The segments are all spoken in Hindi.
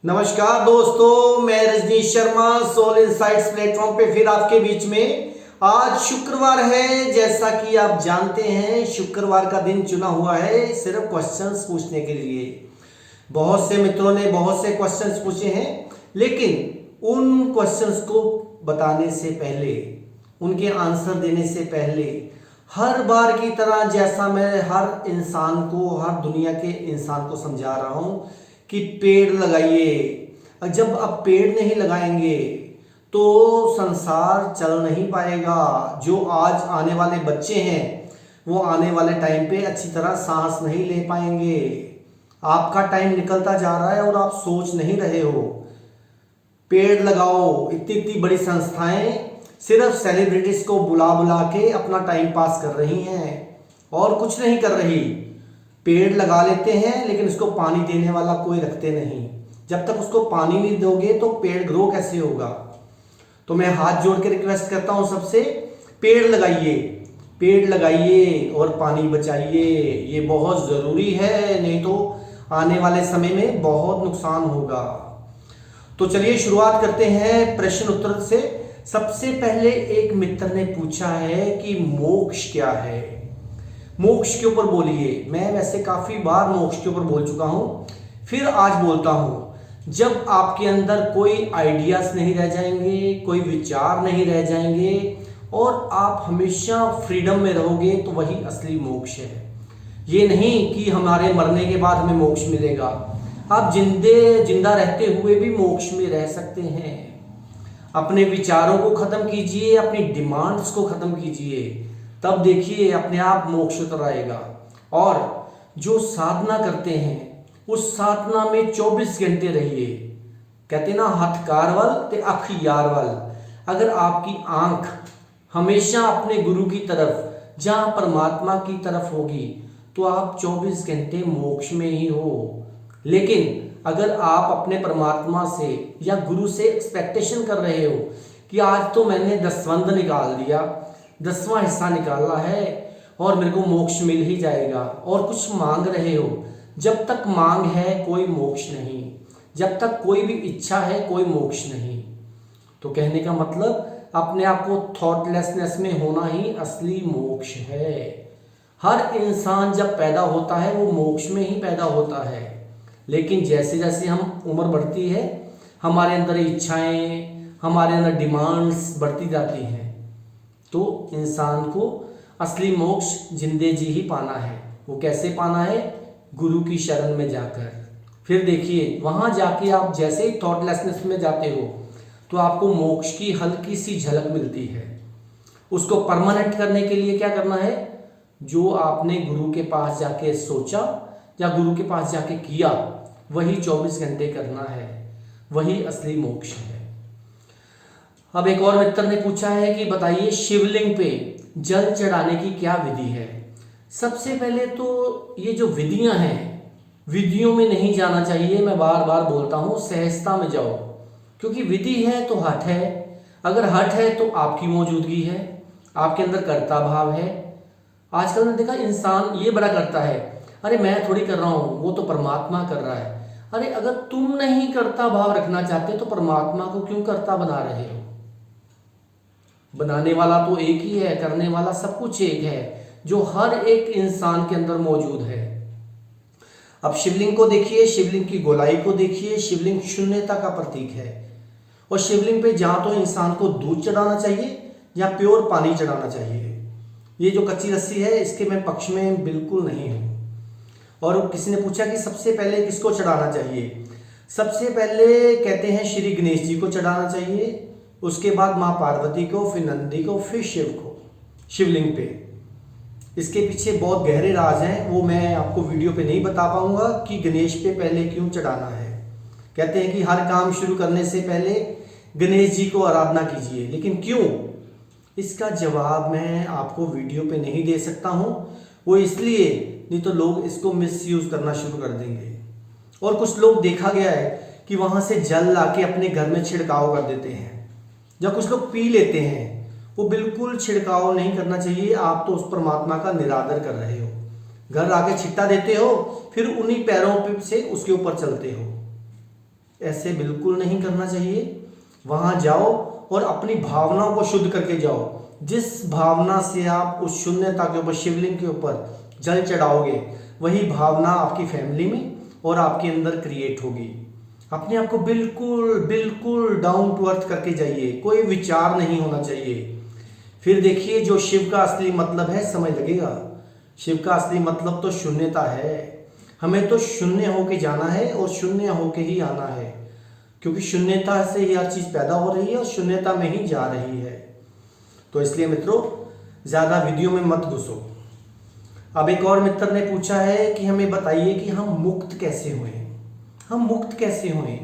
नमस्कार दोस्तों, मैं Rajneesh Sharma Soul Insights platform पे फिर आपके बीच में। आज शुक्रवार है, जैसा कि आप जानते हैं शुक्रवार का दिन चुना हुआ है सिर्फ क्वेश्चंस पूछने के लिए। बहुत से मित्रों ने बहुत से क्वेश्चंस पूछे हैं, लेकिन उन क्वेश्चंस को बताने से पहले, उनके आंसर देने से पहले, हर बार की तरह जैसा मैं हर इंसान को, हर दुनिया के इंसान को समझा रहा हूं कि पेड़ लगाइए। जब आप पेड़ नहीं लगाएंगे तो संसार चल नहीं पाएगा। जो आज आने वाले बच्चे हैं वो आने वाले टाइम पे अच्छी तरह सांस नहीं ले पाएंगे। आपका टाइम निकलता जा रहा है और आप सोच नहीं रहे हो। पेड़ लगाओ। इतनी इतनी बड़ी संस्थाएं सिर्फ सेलिब्रिटीज को बुला बुला के अपना टाइम पास कर रही हैं और कुछ नहीं कर रही। पेड़ लगा लेते हैं लेकिन उसको पानी देने वाला कोई रखते नहीं। जब तक उसको पानी नहीं दोगे तो पेड़ ग्रो कैसे होगा। तो मैं हाथ जोड़ के रिक्वेस्ट करता हूं सबसे, पेड़ लगाइए, पेड़ लगाइए और पानी बचाइए। ये बहुत ज़रूरी है, नहीं तो आने वाले समय में बहुत नुकसान होगा। तो चलिए शुरुआत करते हैं प्रश्न उत्तर से। सबसे पहले एक मित्र ने पूछा है कि मोक्ष क्या है। मोक्ष के ऊपर बोलिए। मैं वैसे काफी बार मोक्ष के ऊपर बोल चुका हूं, फिर आज बोलता हूं। जब आपके अंदर कोई आइडियाज नहीं रह जाएंगे, कोई विचार नहीं रह जाएंगे और आप हमेशा फ्रीडम में रहोगे, तो वही असली मोक्ष है। ये नहीं कि हमारे मरने के बाद हमें मोक्ष मिलेगा। आप जिंदा रहते हुए भी मोक्ष में रह सकते हैं। अपने विचारों को खत्म कीजिए, अपनी डिमांड्स को खत्म कीजिए, तब देखिए अपने आप मोक्ष उतर आएगा। और जो साधना करते हैं उस साधना में 24 घंटे रहिए। कहते ना, हथ कारवल ते अख यारवल। अगर आपकी आंख हमेशा अपने गुरु की तरफ, जहां परमात्मा की तरफ होगी, तो आप 24 घंटे मोक्ष में ही हो। लेकिन अगर आप अपने परमात्मा से या गुरु से एक्सपेक्टेशन कर रहे हो कि आज तो मैंने दसवंध निकाल दिया, 10वां हिस्सा निकाला है और मेरे को मोक्ष मिल ही जाएगा, और कुछ मांग रहे हो, जब तक मांग है कोई मोक्ष नहीं, जब तक कोई भी इच्छा है कोई मोक्ष नहीं। तो कहने का मतलब अपने आप को थॉटलेसनेस में होना ही असली मोक्ष है। हर इंसान जब पैदा होता है वो मोक्ष में ही पैदा होता है, लेकिन जैसे जैसे हम उम्र बढ़ती है हमारे अंदर इच्छाएं, हमारे अंदर डिमांड्स बढ़ती जाती हैं। तो इंसान को असली मोक्ष जिंदे जी ही पाना है। वो कैसे पाना है? गुरु की शरण में जाकर। फिर देखिए वहां जाके आप जैसे ही थॉटलेसनेस में जाते हो तो आपको मोक्ष की हल्की सी झलक मिलती है। उसको परमानेंट करने के लिए क्या करना है? जो आपने गुरु के पास जाके सोचा या गुरु के पास जाके किया, वही 24 घंटे करना है। वही असली मोक्ष है। अब एक और मित्र ने पूछा है कि बताइए शिवलिंग पे जल चढ़ाने की क्या विधि है। सबसे पहले तो ये जो विधियां हैं, विधियों में नहीं जाना चाहिए। मैं बार बार बोलता हूं, सहजता में जाओ, क्योंकि विधि है तो हठ है। अगर हठ है तो आपकी मौजूदगी है, आपके अंदर कर्ता भाव है। आजकल मैंने देखा इंसान ये बड़ा करता है, अरे मैं थोड़ी कर रहा हूं, वो तो परमात्मा कर रहा है। अरे अगर तुम नहीं कर्ता भाव रखना चाहते तो परमात्मा को क्यों कर्ता बना रहे हो? बनाने वाला तो एक ही है, करने वाला सब कुछ एक है, जो हर एक इंसान के अंदर मौजूद है। अब शिवलिंग को देखिए, शिवलिंग की गोलाई को देखिए। शिवलिंग शून्यता का प्रतीक है। और शिवलिंग पे जहां तो इंसान को दूध चढ़ाना चाहिए या प्योर पानी चढ़ाना चाहिए। ये जो कच्ची लस्सी है इसके मैं पक्ष में बिल्कुल नहीं हूं। और किसी ने पूछा कि सबसे पहले किसको चढ़ाना चाहिए। सबसे पहले कहते हैं श्री गणेश जी को चढ़ाना चाहिए, उसके बाद माँ पार्वती को, फिर नंदी को, फिर शिव को शिवलिंग पे। इसके पीछे बहुत गहरे राज हैं, वो मैं आपको वीडियो पे नहीं बता पाऊंगा कि गणेश पे पहले क्यों चढ़ाना है। कहते हैं कि हर काम शुरू करने से पहले गणेश जी को आराधना कीजिए, लेकिन क्यों? इसका जवाब मैं आपको वीडियो पे नहीं दे सकता हूं। वो इसलिए, नहीं तो लोग इसको मिसयूज करना शुरू कर देंगे। और कुछ लोग देखा गया है कि वहां से जल लाके अपने घर में छिड़काव कर देते हैं, या कुछ लोग पी लेते हैं। वो बिल्कुल छिड़काव नहीं करना चाहिए। आप तो उस परमात्मा का निरादर कर रहे हो। घर आके छिट्टा देते हो, फिर उन्हीं पैरों से उसके ऊपर चलते हो। ऐसे बिल्कुल नहीं करना चाहिए। वहां जाओ और अपनी भावनाओं को शुद्ध करके जाओ। जिस भावना से आप उस शून्यता के ऊपर, शिवलिंग के ऊपर जल चढ़ाओगे, वही भावना आपकी फैमिली में और आपके अंदर क्रिएट होगी। अपने आप को बिल्कुल बिल्कुल डाउन टू अर्थ करके जाइए, कोई विचार नहीं होना चाहिए। फिर देखिए जो शिव का असली मतलब है, समझ लगेगा। शिव का असली मतलब तो शून्यता है। हमें तो शून्य होके जाना है और शून्य होके ही आना है, क्योंकि शून्यता से ही हर चीज पैदा हो रही है और शून्यता में ही जा रही है। तो इसलिए मित्रों, ज्यादा वीडियो में मत घुसो। अब एक और मित्र ने पूछा है कि हमें बताइए कि हम मुक्त कैसे हुए। हम मुक्त कैसे हुए?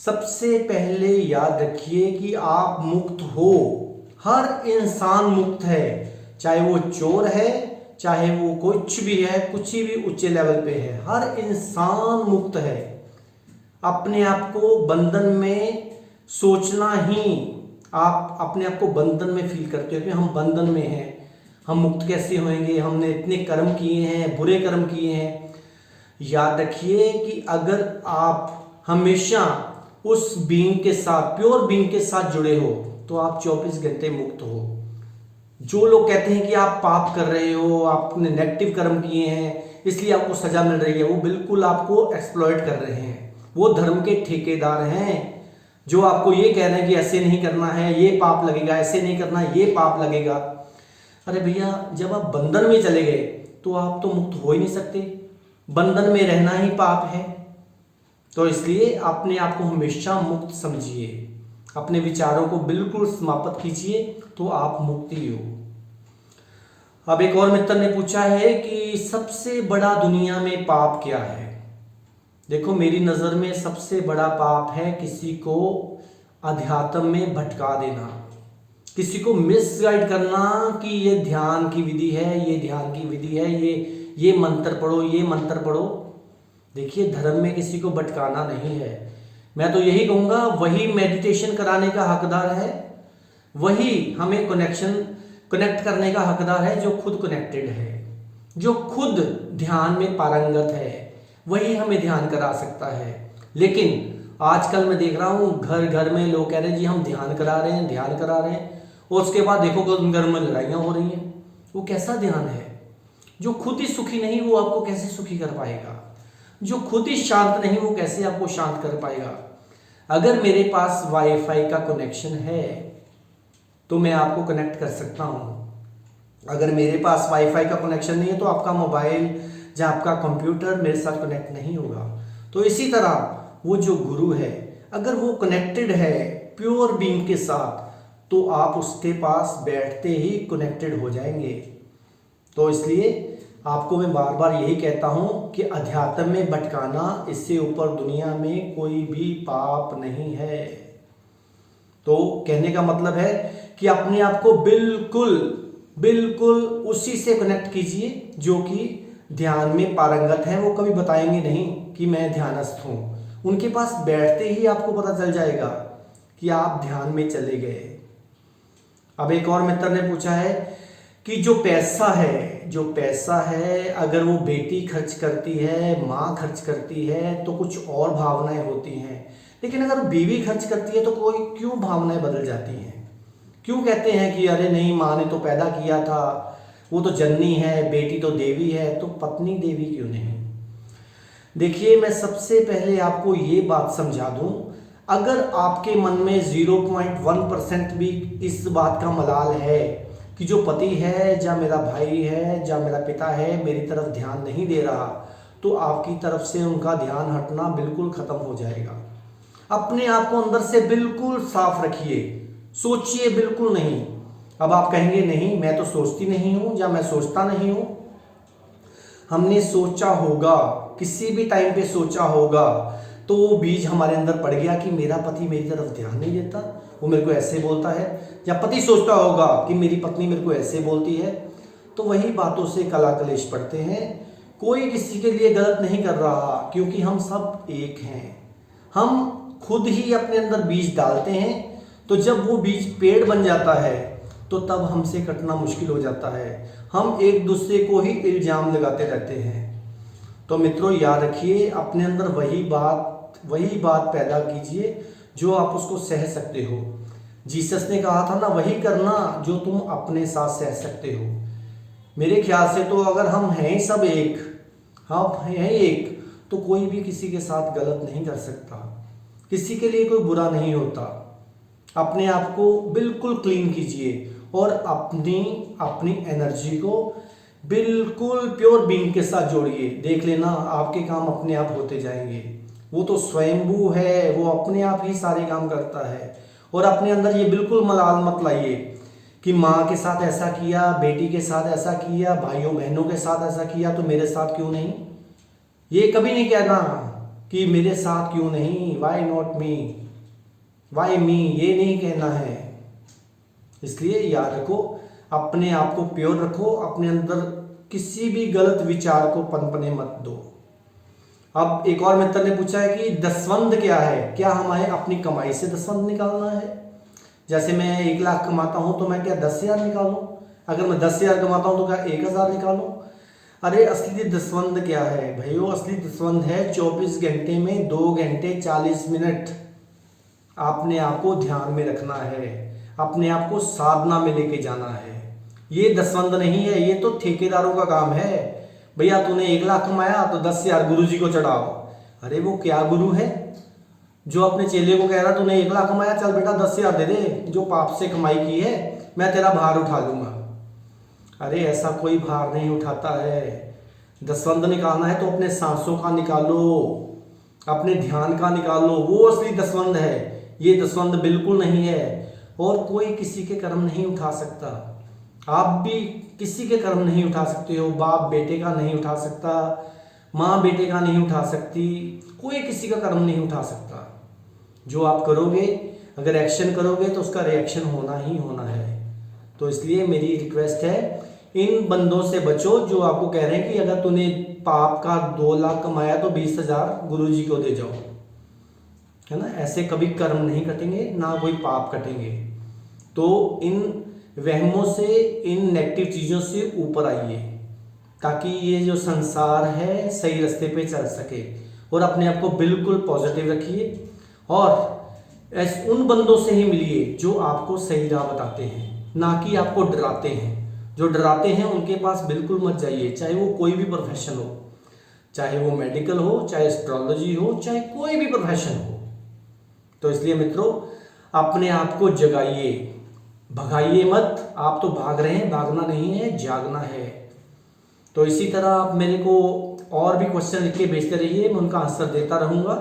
सबसे पहले याद रखिए कि आप मुक्त हो। हर इंसान मुक्त है, चाहे वो चोर है, चाहे वो कुछ भी है, कुछ भी ऊंचे लेवल पे है, हर इंसान मुक्त है। अपने आप को बंधन में सोचना ही आप अपने आप को बंधन में फील करते हो कि हम बंधन में हैं। हम मुक्त कैसे होंगे? हमने इतने कर्म किए हैं, बुरे कर्म किए हैं। याद रखिए कि अगर आप हमेशा उस बीइंग के साथ, प्योर बीइंग के साथ जुड़े हो, तो आप 24 घंटे मुक्त हो। जो लोग कहते हैं कि आप पाप कर रहे हो, आपने नेगेटिव कर्म किए हैं इसलिए आपको सजा मिल रही है, वो बिल्कुल आपको एक्सप्लॉइट कर रहे हैं। वो धर्म के ठेकेदार हैं जो आपको ये कह रहे हैं कि ऐसे नहीं करना है, ये पाप लगेगा, ऐसे नहीं करना, ये पाप लगेगा। अरे भैया, जब आप बंधन में चले गए तो आप तो मुक्त हो ही नहीं सकते। बंधन में रहना ही पाप है। तो इसलिए अपने आप को हमेशा मुक्त समझिए, अपने विचारों को बिल्कुल समाप्त कीजिए, तो आप मुक्त ही हो। अब एक और मित्र ने पूछा है कि सबसे बड़ा दुनिया में पाप क्या है? देखो, मेरी नजर में सबसे बड़ा पाप है किसी को अध्यात्म में भटका देना, किसी को मिसगाइड करना कि ये ध्यान की विधि है, ये ध्यान की विधि है, ये मंत्र पढ़ो, ये मंत्र पढ़ो। देखिए, धर्म में किसी को भटकाना नहीं है। मैं तो यही कहूंगा, वही मेडिटेशन कराने का हकदार है, वही हमें कनेक्ट करने का हकदार है जो खुद कनेक्टेड है, जो खुद ध्यान में पारंगत है, वही हमें ध्यान करा सकता है। लेकिन आजकल मैं देख रहा हूं घर घर में लोग कह रहे हैं जी हम ध्यान करा रहे हैं, ध्यान करा रहे हैं, और उसके बाद देखो कि घर में लड़ाइयां हो रही हैं। वो कैसा ध्यान है? जो खुद ही सुखी नहीं वो आपको कैसे सुखी कर पाएगा? जो खुद ही शांत नहीं वो कैसे आपको शांत कर पाएगा? अगर मेरे पास वाईफाई का कनेक्शन है तो मैं आपको कनेक्ट कर सकता हूं। अगर मेरे पास वाईफाई का कनेक्शन नहीं है तो आपका मोबाइल या आपका कंप्यूटर मेरे साथ कनेक्ट नहीं होगा। तो इसी तरह वो जो गुरु है, अगर वो कनेक्टेड है प्योर बीइंग के साथ, तो आप उसके पास बैठते ही कनेक्टेड हो जाएंगे। तो इसलिए आपको मैं बार बार यही कहता हूं कि अध्यात्म में भटकाना, इससे ऊपर दुनिया में कोई भी पाप नहीं है। तो कहने का मतलब है कि अपने आप को बिल्कुल बिल्कुल उसी से कनेक्ट कीजिए जो कि ध्यान में पारंगत है। वो कभी बताएंगे नहीं कि मैं ध्यानस्थ हूं, उनके पास बैठते ही आपको पता चल जाएगा कि आप ध्यान में चले गए। अब एक और मित्र ने पूछा है कि जो पैसा है अगर वो बेटी खर्च करती है, माँ खर्च करती है तो कुछ और भावनाएं होती हैं, लेकिन अगर बीवी खर्च करती है तो कोई क्यों भावनाएं बदल जाती हैं? क्यों कहते हैं कि अरे नहीं, माँ ने तो पैदा किया था, वो तो जननी है, बेटी तो देवी है, तो पत्नी देवी क्यों नहीं? देखिए, मैं सबसे पहले आपको ये बात समझा दूं, अगर आपके मन में 0.1% भी इस बात का मलाल है कि जो पति है, या मेरा भाई है, या मेरा पिता है, मेरी तरफ ध्यान नहीं दे रहा, तो आपकी तरफ से उनका ध्यान हटना बिल्कुल खत्म हो जाएगा। अपने आप को अंदर से बिल्कुल साफ रखिए, सोचिए बिल्कुल नहीं। अब आप कहेंगे नहीं, मैं तो सोचती नहीं हूं या मैं सोचता नहीं हूं। हमने सोचा होगा, किसी भी टाइम पे सोचा होगा, तो वो बीज हमारे अंदर पड़ गया कि मेरा पति मेरी तरफ ध्यान नहीं देता, वो मेरे को ऐसे बोलता है, या पति सोचता होगा कि मेरी पत्नी मेरे को ऐसे बोलती है। तो वही बातों से कला कलेश पड़ते हैं। कोई किसी के लिए गलत नहीं कर रहा, क्योंकि हम सब एक हैं। हम खुद ही अपने अंदर बीज डालते हैं, तो जब वो बीज पेड़ बन जाता है तो तब हमसे कटना मुश्किल हो जाता है। हम एक दूसरे को ही इल्जाम लगाते रहते हैं। तो मित्रों, याद रखिए, अपने अंदर वही बात वही बात पैदा कीजिए जो आप उसको सह सकते हो। जीसस ने कहा था ना, वही करना जो तुम अपने साथ सह सकते हो। मेरे ख्याल से तो अगर हम हैं सब एक, हम हैं एक, तो कोई भी किसी के साथ गलत नहीं कर सकता, किसी के लिए कोई बुरा नहीं होता। अपने आप को बिल्कुल क्लीन कीजिए और अपनी एनर्जी को बिल्कुल प्योर बीइंग के साथ जोड़िए। देख लेना आपके काम अपने आप होते जाएंगे। वो तो स्वयंभू है, वो अपने आप ही सारे काम करता है। और अपने अंदर ये बिल्कुल मलाल मत लाइए कि माँ के साथ ऐसा किया, बेटी के साथ ऐसा किया, भाइयों बहनों के साथ ऐसा किया, तो मेरे साथ क्यों नहीं। ये कभी नहीं कहना कि मेरे साथ क्यों नहीं, why not me, why me, ये नहीं कहना है। इसलिए याद रखो, अपने आप को प्योर रखो, अपने अंदर किसी भी गलत विचार को पनपने मत दो। अब एक और मित्र ने पूछा है कि दसवंध क्या है, क्या हमें अपनी कमाई से दसवंध निकालना है। जैसे मैं 1 लाख कमाता हूं तो मैं क्या 10,000 निकालूं, अगर मैं 10,000 कमाता हूं तो क्या 1,000 निकालूं। अरे असली दसवंध क्या है भाइयों, असली दसवंध है 24 घंटे में 2 घंटे 40 मिनट अपने आप को ध्यान में रखना है, अपने आप को साधना में लेके जाना है। ये दसवंध नहीं है, ये तो ठेकेदारों का काम है। भैया तूने 1 लाख कमाया तो 10,000 गुरु जी को चढ़ाओ। अरे वो क्या गुरु है जो अपने चेले को कह रहा तूने 1 लाख कमाया, चल बेटा 10,000 दे दे, जो पाप से कमाई की है मैं तेरा भार उठा लूंगा। अरे ऐसा कोई भार नहीं उठाता है। दसवंध निकालना है तो अपने सांसों का निकालो, अपने ध्यान का निकालो, वो असली दसवंध है। ये दसवंध बिल्कुल नहीं है। और कोई किसी के कर्म नहीं उठा सकता, आप भी किसी के कर्म नहीं उठा सकते हो। बाप बेटे का नहीं उठा सकता, माँ बेटे का नहीं उठा सकती, कोई किसी का कर्म नहीं उठा सकता। जो आप करोगे, अगर एक्शन करोगे तो उसका रिएक्शन होना ही होना है। तो इसलिए मेरी रिक्वेस्ट है, इन बंदों से बचो जो आपको कह रहे हैं कि अगर तूने पाप का 2 लाख कमाया तो 20,000 गुरु जी को दे जाओ, है ना। ऐसे कभी कर्म नहीं कटेंगे, ना कोई पाप कटेंगे। तो इन वहमों से, इन नेगेटिव चीज़ों से ऊपर आइए, ताकि ये जो संसार है सही रास्ते पे चल सके। और अपने आप को बिल्कुल पॉजिटिव रखिए और उन बंदों से ही मिलिए जो आपको सही राह बताते हैं, ना कि आपको डराते हैं। जो डराते हैं उनके पास बिल्कुल मत जाइए, चाहे वो कोई भी प्रोफेशन हो, चाहे वो मेडिकल हो, चाहे एस्ट्रोलॉजी हो, चाहे कोई भी प्रोफेशन हो। तो इसलिए मित्रों, अपने आप को जगाइए, भगाइए मत। आप तो भाग रहे हैं, भागना नहीं है, जागना है। तो इसी तरह आप मेरे को और भी क्वेश्चन लिख के भेजते रहिए, मैं उनका आंसर देता रहूँगा।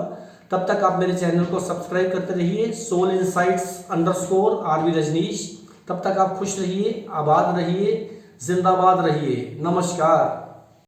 तब तक आप मेरे चैनल को सब्सक्राइब करते रहिए, सोल इनसाइट्स _RV रजनीश। तब तक आप खुश रहिए, आबाद रहिए, जिंदाबाद रहिए। नमस्कार।